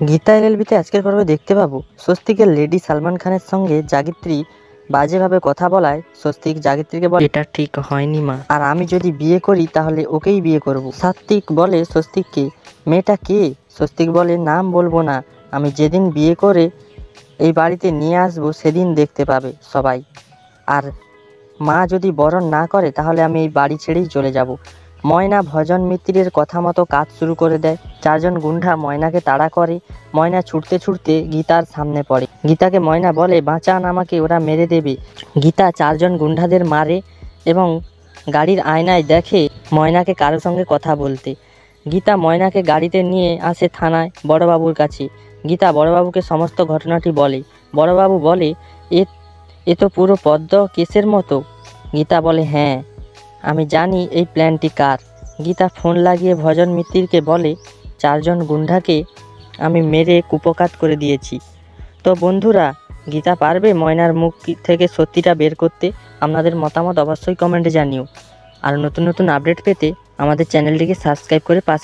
গীতা এলএলবিতে আজকের পর্বে দেখতে পাবো স্বস্তিকের লেডি সালমান খানের সঙ্গে জাগিত্রী বাজেভাবে কথা বলায় স্বস্তিক জাগিত্রীকে বলে এটা ঠিক হয়নি মা, আর আমি যদি বিয়ে করি তাহলে ওকেই বিয়ে করব। সাত্বিক বলে স্বস্তিককে, মেয়েটা কে? স্বস্তিক বলে, নাম বলবো না, আমি যেদিন বিয়ে করে এই বাড়িতে নিয়ে আসবো সেদিন দেখতে পাবে সবাই। আর মা যদি বরণ না করে তাহলে আমি এই বাড়ি ছেড়েই চলে যাব। ময়না ভজন মিত্রের কথা মতো কাজ শুরু করে দেয়। চারজন গুন্ডা ময়নাকে তাড়া করে। ময়না ছুটতে ছুটতে গীতার সামনে পড়ে। গীতাকে ময়না বলে, বাঁচান আমাকে, ওরা মেরে দেবে। গীতা চারজন গুন্ডাদের মারে এবং গাড়ির আয়নায় দেখে ময়নাকে কারোর সঙ্গে কথা বলতে। গীতা ময়নাকে গাড়িতে নিয়ে আসে থানায় বড়বাবুর কাছে। গীতা বড়বাবুকে সমস্ত ঘটনাটি বলে। বড়বাবু বলে, এ এ তো পুরো পদ্ম কেসের মতো। গীতা বলে, হ্যাঁ আমি জানি এই প্ল্যানটি কার। গীতা ফোন লাগিয়ে ভজন মিত্তিরকে বলে, চারজন গুন্ডাকে আমি মেরে কুপকাত করে দিয়েছি। তো বন্ধুরা, গীতা পারবে ময়নার মুখ থেকে সত্যিটা বের করতে? আপনাদের মতামত অবশ্যই কমেন্টে জানিও। আর নতুন নতুন আপডেট পেতে আমাদের চ্যানেলটিকে সাবস্ক্রাইব করে পাশে